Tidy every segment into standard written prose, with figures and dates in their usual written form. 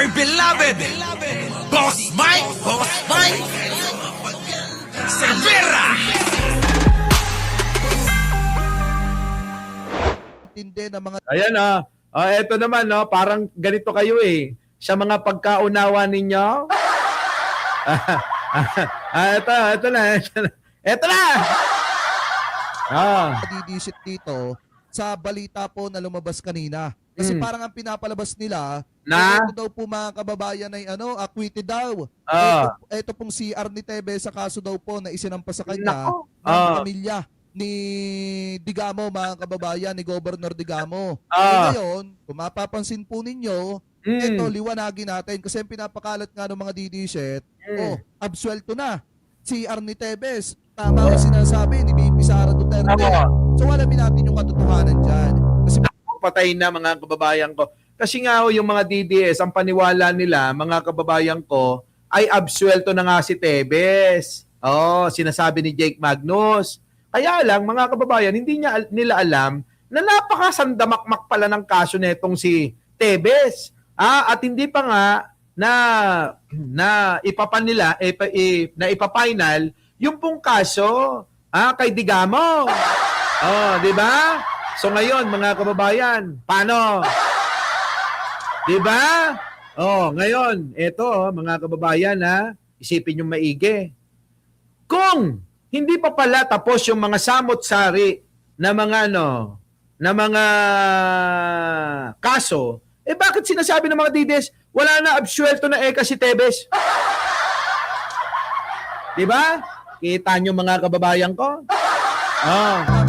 dear beloved, Boss Mike Cervera. Tindi ng mga Ayan eto naman parang ganito kayo sa mga pagkaunawa ninyo. Ito na. Ito na. didisit dito sa balita po na lumabas kanina. Kasi parang ang pinapalabas nila Na? ito daw po mga kababayan ay acquitted daw. Ito pong si Arnie Tevez sa kaso daw po na isinampa sa kanya Nako. ng pamilya ni Digamo, mga kababayan, ni Governor Digamo. Ngayon, kung mapapansin po ninyo, ito liwanagin natin kasi ang pinapakalat nga ng mga didisit, absuelto na si Arnie Tevez. Tama ang sinasabi ni VP Sara Duterte. So alamin natin yung katotohanan dyan. Kasi Patay na mga kababayan ko. Kasi nga yung mga DDS, ang paniwala nila, mga kababayan ko, ay absuelto na nga si Tevez. Sinasabi ni Jake Magnus. Kaya lang, mga kababayan, hindi nila alam na napakasandamakmak pala ng kaso netong si Tevez. At hindi pa nga na ipafinal yung pong kaso kay Digamo. Di ba? So ngayon, mga kababayan, paano? Di ba? Ngayon, eto mga kababayan isipin yung maigi. Kung hindi pa pala tapos yung mga samot-sari na mga kaso, bakit sinasabi ng mga DDS, wala na absuelto na si Tevez? Di ba? Kita nyo mga kababayan ko?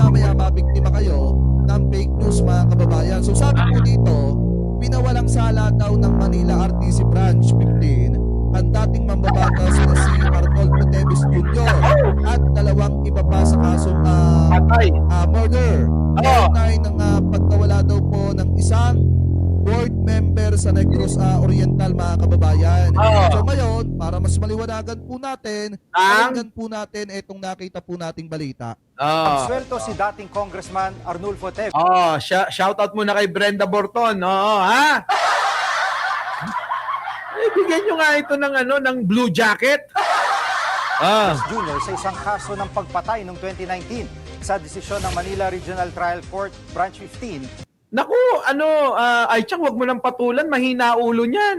mamaya mabiktima kayo ng fake news, mga kababayan. So sabi po dito, pinawalang sala daw ng Manila RTC Branch 15 ang dating mambabatas na si Arnoldo Tevez Jr. at dalawang iba pa sa kasong murder. Kaugnay ng pagkawala daw po ng isang board member sa Negros Oriental, mga kababayan. So ngayon, para mas maliwanagan po natin, pakinggan po natin itong nakita po nating balita. Absuelto si dating Congressman Arnulfo Tevez. Shoutout muna kay Brenda Borton. Bigyan nyo nga ito ng blue jacket. Jr. sa isang kaso ng pagpatay noong 2019 sa desisyon ng Manila Regional Trial Court Branch 15. Naku, ay tiyang wag mo nang patulan, mahina ulo niyan.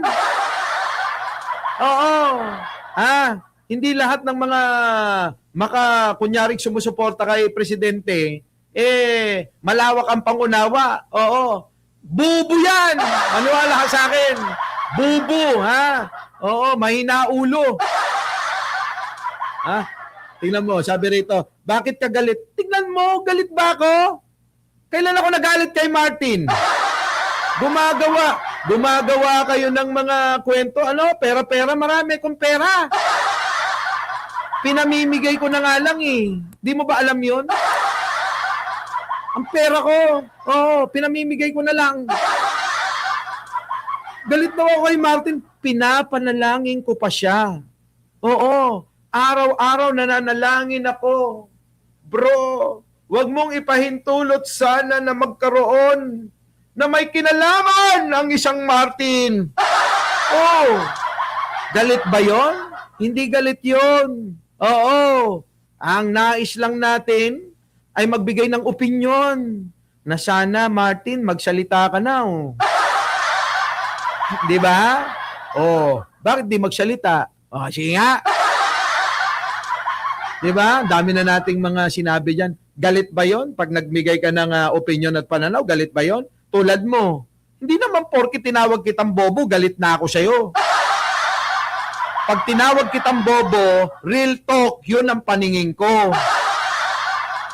Hindi lahat ng mga kunyaring sumusuporta kay Presidente, malawak ang pangunawa. Bubo yan! Maniwala ka sa akin. Bubo, mahina ulo. Tingnan mo, sabi rito, bakit ka galit? Tingnan mo, galit ba ako? Kailan ako nagalit kay Martin? Gumagawa kayo ng mga kwento. Pera, marami akong pera. Pinamimigay ko na nga lang Di mo ba alam yon? Ang pera ko, pinamimigay ko na lang. Galit na ako kay Martin, pinapanalangin ko pa siya. Araw-araw nananalangin ako. Bro, wag mong ipahintulot sana na magkaroon na may kinalaman ang isang Martin. Galit ba yon? Hindi galit yon. Ang nais lang natin ay magbigay ng opinyon na sana, Martin, magsalita ka na. Di ba? Bakit di magsalita? Sige nga. Di ba? Dami na nating mga sinabi dyan. Galit ba yon? Pag nagbigay ka ng opinion at pananaw, galit ba yon? Tulad mo. Hindi naman porke tinawag kitang bobo, galit na ako sa'yo. Pag tinawag kitang bobo, real talk, yun ang paningin ko.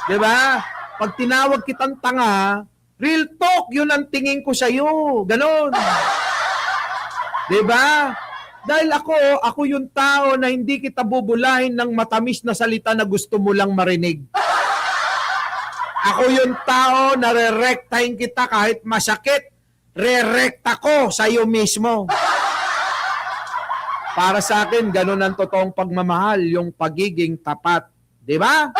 Di ba? Pag tinawag kitang tanga, real talk, yun ang tingin ko sa'yo. Ganon. Di ba? Dahil ako yung tao na hindi kita bubulahin ng matamis na salita na gusto mo lang marinig. Ako yung tao na re-rectahin kita kahit masakit. Re-recta ko sa iyo mismo. Para sa akin, ganun ang totoong pagmamahal, yung pagiging tapat. Di ba?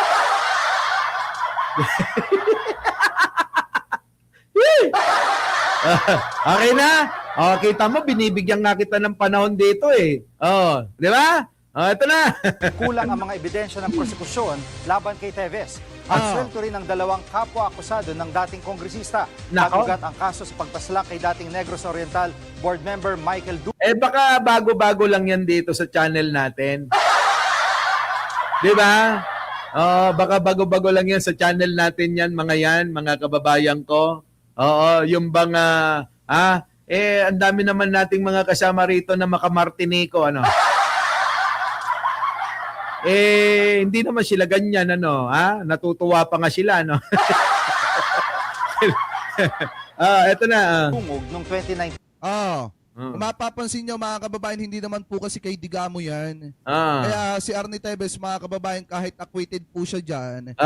Okay na? Oh, kita mo, binibigyan nga kita ng panahon dito eh. Oh, di ba? Oh, ito na. Kulang ang mga ebidensya ng prosekusyon laban kay Teves. At sweldo rin ng dalawang kapwa-akusado ng dating kongresista. Nako. Nagugat ang kaso sa pagpaslak kay dating Negros Oriental Board Member Michael Du. Eh baka bago-bago lang yan dito sa channel natin. Di ba? Oh, baka bago-bago lang yan sa channel natin yan, mga kababayan ko. Oo, yung bang ang dami naman nating mga kasama rito na makamartiniko, ano. Hindi naman sila ganyan, ano, natutuwa pa nga sila, ano. Eto na. Tungog noong 2019. Kung mapapansin nyo mga kababayan, hindi naman po kasi kay Digamo yan. Ah. Kaya si Arnie Teves, mga kababayan, kahit acquitted po siya dyan,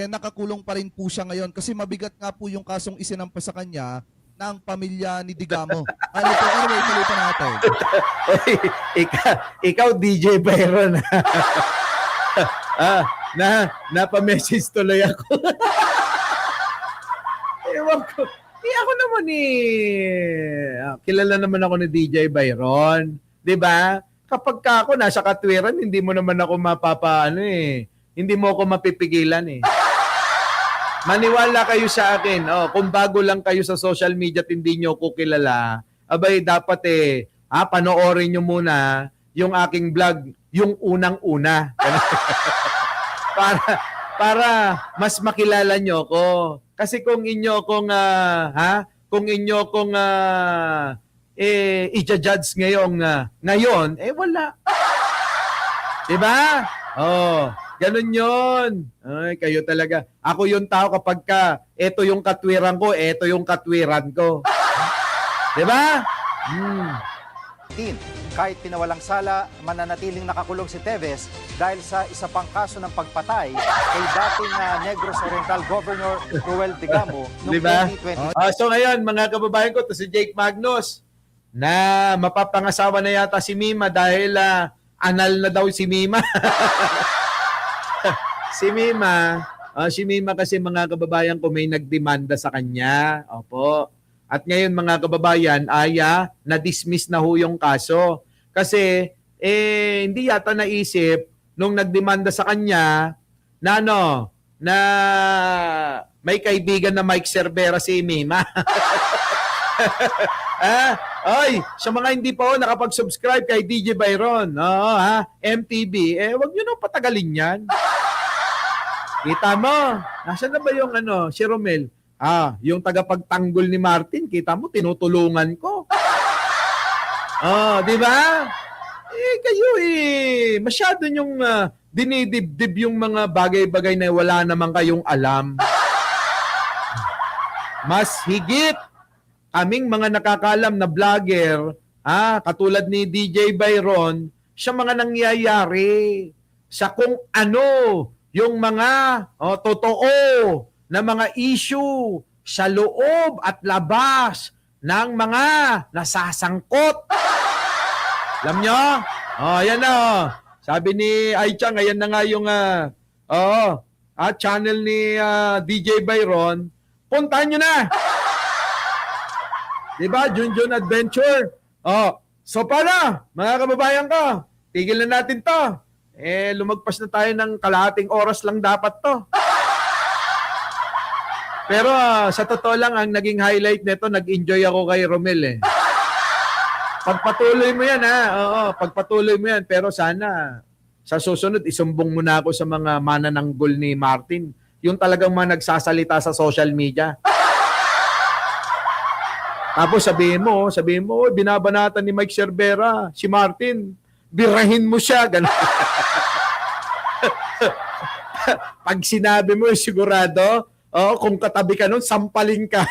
nakakulong pa rin po siya ngayon. Kasi mabigat nga po yung kasong isinampa sa kanya ng pamilya ni Digamo. Ano po, anyway, tuloy pa natin. Oy, ikaw DJ Byron. Napa-message tuloy ako. Ewan ko. Ako naman kilala naman ako ni DJ Byron. 'Di ba? Kapag ako nasa katwiran, hindi mo naman ako hindi mo ako mapipigilan eh. Maniwala kayo sa akin. Kung bago lang kayo sa social media at hindi nyo ko kilala, abay dapat panoorin nyo muna yung aking vlog, yung unang-una. para mas makilala nyo ko. Kasi kung inyo kong i-judge ngayon, wala. 'Di ba? Ganun 'yon. Ay, kayo talaga. Ako yung tao kapag ito yung katwiran ko, ito yung katwiran ko. 'Di ba? Kahit pinawalang sala, mananatiling nakakulong si Teves dahil sa isa pang kaso ng pagpatay kay dating Negros Oriental Governor Ruel Digamo noong Diba? 2020. So ngayon, mga kababayan ko, to si Jake Magnus, na mapapangasawa na yata si Mima dahil anal na daw si Mima. Si Mima kasi mga kababayan ko may nagdemanda sa kanya. Opo. At ngayon mga kababayan ay na-dismiss na ho yung kaso. Kasi hindi yata naisip nung nagdemanda sa kanya na na may kaibigan na Mike Cervera si Mima. Sa mga hindi pa nakapag-subscribe kay DJ Byron, MTV, wag niyo nang patagalin 'yan. Kita mo, nasaan na ba yung si Romel? Yung tagapagtanggol ni Martin, kita mo, tinutulungan ko. Di ba? Kayo masyado yung dinidibdib yung mga bagay-bagay na wala naman kayong alam. Mas higit kaming mga nakakalam na vlogger, katulad ni DJ Byron, siya mga nangyayari sa kung ano yung mga totoo na mga issue sa loob at labas ng mga nasasangkot. Alam nyo? Yan na. Sabi ni Aichang, ayan na nga yung channel ni DJ Byron. Puntahan nyo na. Diba? Junjun Adventure. So para, mga kababayan ko, tigil na natin to. Lumagpas na tayo ng kalahating oras lang dapat to. Pero sa totoo lang, ang naging highlight nito, nag-enjoy ako kay Romel Pagpatuloy mo yan pagpatuloy mo yan. Pero sana, sa susunod, isumbong mo na ako sa mga manananggol ni Martin. Yung talagang mga nagsasalita sa social media. Tapos sabihin mo, binabanatan ni Mike Cervera, si Martin, birahin mo siya. Ganun. Pag sinabi mo, sigurado, kung katabi ka nun, sampalin ka.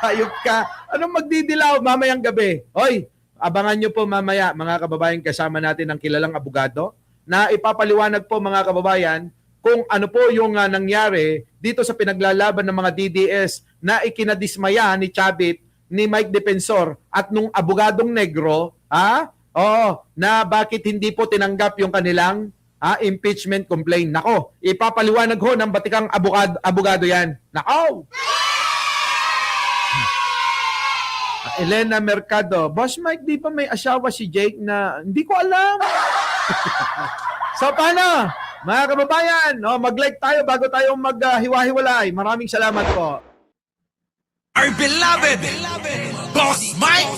Hayop ka. Anong magdidilaw mamayang gabi? Hoy, abangan nyo po mamaya, mga kababayan, kasama natin ang kilalang abogado na ipapaliwanag po, mga kababayan, kung ano po yung nangyari dito sa pinaglalaban ng mga DDS na ikinadismaya ni Chavit, ni Mike Defensor at nung abogadong negro, na bakit hindi po tinanggap yung kanilang impeachment complaint. Nako, ipapaliwanag ho ng batikang abogado yan. Nako! Elena Mercado, Boss Mike, di pa may asawa si Jake na hindi ko alam. So paano? Mga kababayan, mag-like tayo bago tayo maghiwa-hiwalay. Maraming salamat po. Our beloved Boss Mike.